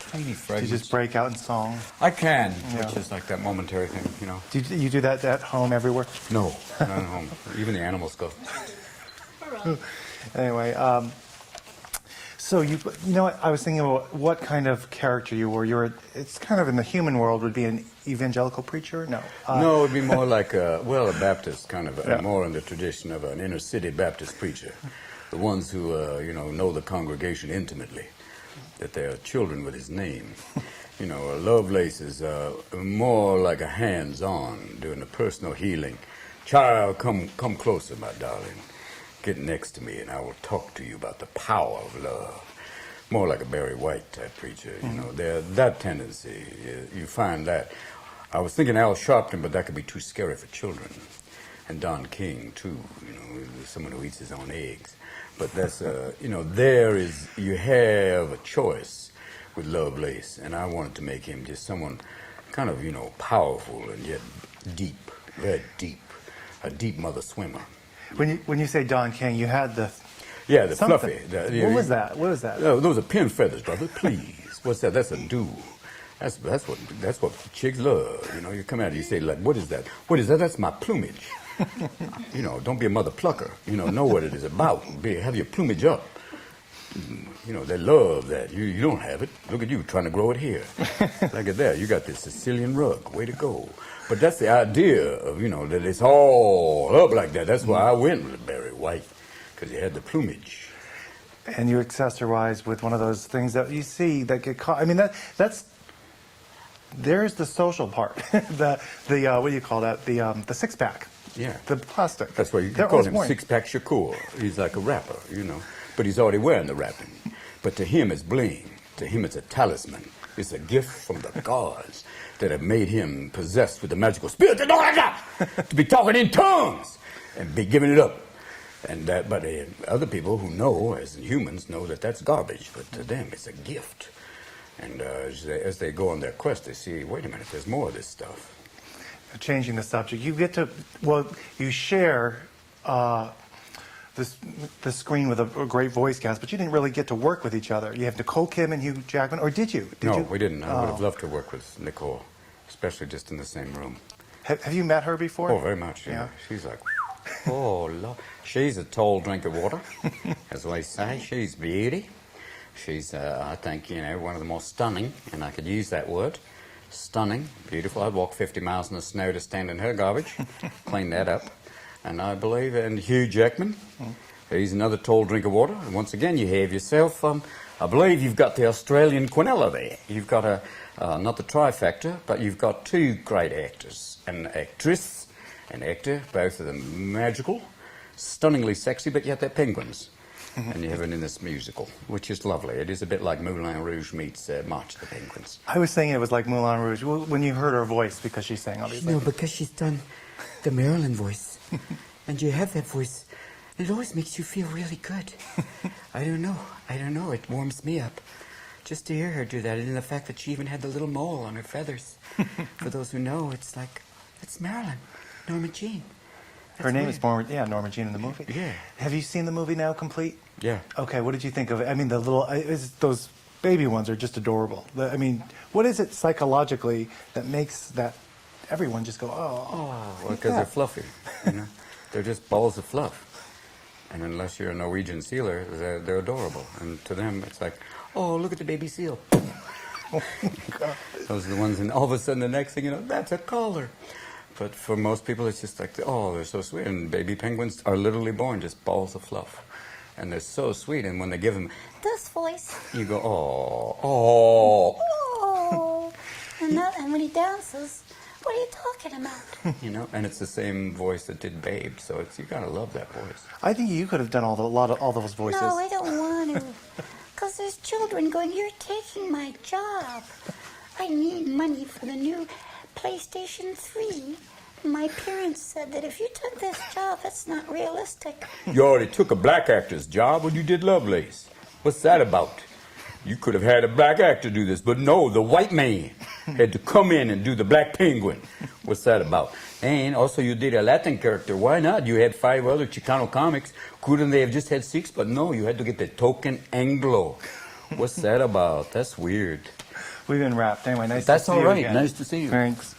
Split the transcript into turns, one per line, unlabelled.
tiny fragments.
You just break out in song?
I can,
Yeah.
which is like that momentary thing, you know.
Do you do that at home everywhere?
No, not at home. Even the animals go.
Anyway, so you know what, I was thinking about what kind of character you were. It's kind of in the human world would be an evangelical preacher? No.
No, it'd be more like a Baptist, kind of,
Yeah.
more in the tradition of an inner city Baptist preacher. The ones who, know the congregation intimately, that they are children with his name. You know, Lovelace is more like a hands-on, doing the personal healing. Child, come closer, my darling. Get next to me, and I will talk to you about the power of love. More like a Barry White type preacher, you know. That tendency, you find that. I was thinking Al Sharpton, but that could be too scary for children. And Don King, too, you know, someone who eats his own eggs. But that's, you have a choice with Lovelace, and I wanted to make him just someone kind of, powerful and yet deep, very deep, a deep mother swimmer.
When you say Don King, you had the
fluffy.
What was that? What was that?
Those are pin feathers, brother. Please. What's that? That's a dew. That's what chicks love. You know, you come out and you say, like, what is that? What is that? That's my plumage. Don't be a mother plucker. Know what it is about. Have your plumage up. They love that. You don't have it. Look at you trying to grow it here. Look at that. You got this Sicilian rug. Way to go. But that's the idea of, that it's all up like that. That's why I went with Barry White, because he had the plumage.
And you accessorize with one of those things that you see that get caught. I mean, there's the social part. the what do you call that? The six-pack.
Yeah.
The plastic.
That's why you can call him Six-Pack Shakur. He's like a rapper, But he's already wearing the wrapping. But to him, it's bling. To him, it's a talisman. It's a gift from the gods that have made him possessed with the magical spirit to be talking in tongues and be giving it up. But other people who know, as humans, know that that's garbage. But to them, it's a gift. And as they go on their quest, they see, wait a minute, there's more of this stuff.
Changing the subject, you share the screen with a great voice cast, but you didn't really get to work with each other. You have Nicole Kidman and Hugh Jackman, or did you?
No, we didn't. I would have loved to work with Nicole, especially just in the same room.
Have you met her before?
Oh, very much, yeah. She's like, oh, Lord. She's a tall drink of water, as we say. She's beauty. She's, I think, one of the most stunning, and I could use that word, stunning, beautiful. I'd walk 50 miles in the snow to stand in her garbage, clean that up. And I believe, and Hugh Jackman, he's another tall drink of water. And once again, you have yourself, I believe you've got the Australian Quinella there. You've got not the trifecta, but you've got two great actors, an actress, an actor, both of them magical, stunningly sexy, but yet they're penguins. And you have it in this musical, which is lovely. It is a bit like Moulin Rouge meets March of the Penguins.
I was saying it was like Moulin Rouge when you heard her voice, because she sang, obviously.
No, because she's done the Marilyn voice. And you have that voice. It always makes you feel really good. I don't know. It warms me up just to hear her do that. And the fact that she even had the little mole on her feathers. For those who know, it's Marilyn, Norma Jean.
Her name is Norma Jean in the movie.
Yeah.
Have you seen the movie now, complete?
Yeah.
Okay, what did you think of it? I mean, those baby ones are just adorable. What is it psychologically that makes that everyone just go, oh.
Well, because they're fluffy, They're just balls of fluff. And unless you're a Norwegian sealer, they're adorable. And to them, it's like, oh, look at the baby seal.
Oh, God.
Those are the ones, and all of a sudden, the next thing that's a collar. But for most people, it's just like, oh, they're so sweet. And baby penguins are literally born just balls of fluff. And they're so sweet. And when they give them
this voice,
you go, oh.
oh. And when he dances, what are you talking about?
And it's the same voice that did Babe. So you gotta love that voice.
I think you could have done all those voices.
No, I don't want to. Because there's children going, you're taking my job. I need money for the new PlayStation 3. My parents said that if you took this job, that's not realistic.
You already took a black actor's job when you did Lovelace. What's that about? You could have had a black actor do this, but no, the white man had to come in and do the black penguin. What's that about? And also you did a Latin character. Why not? You had 5 other Chicano comics. Couldn't they have just had 6? But no, you had to get the token Anglo. What's that about? That's weird.
We've been wrapped. Anyway, nice
That's
to see
all
you
right.
again.
Nice to see you.
Thanks.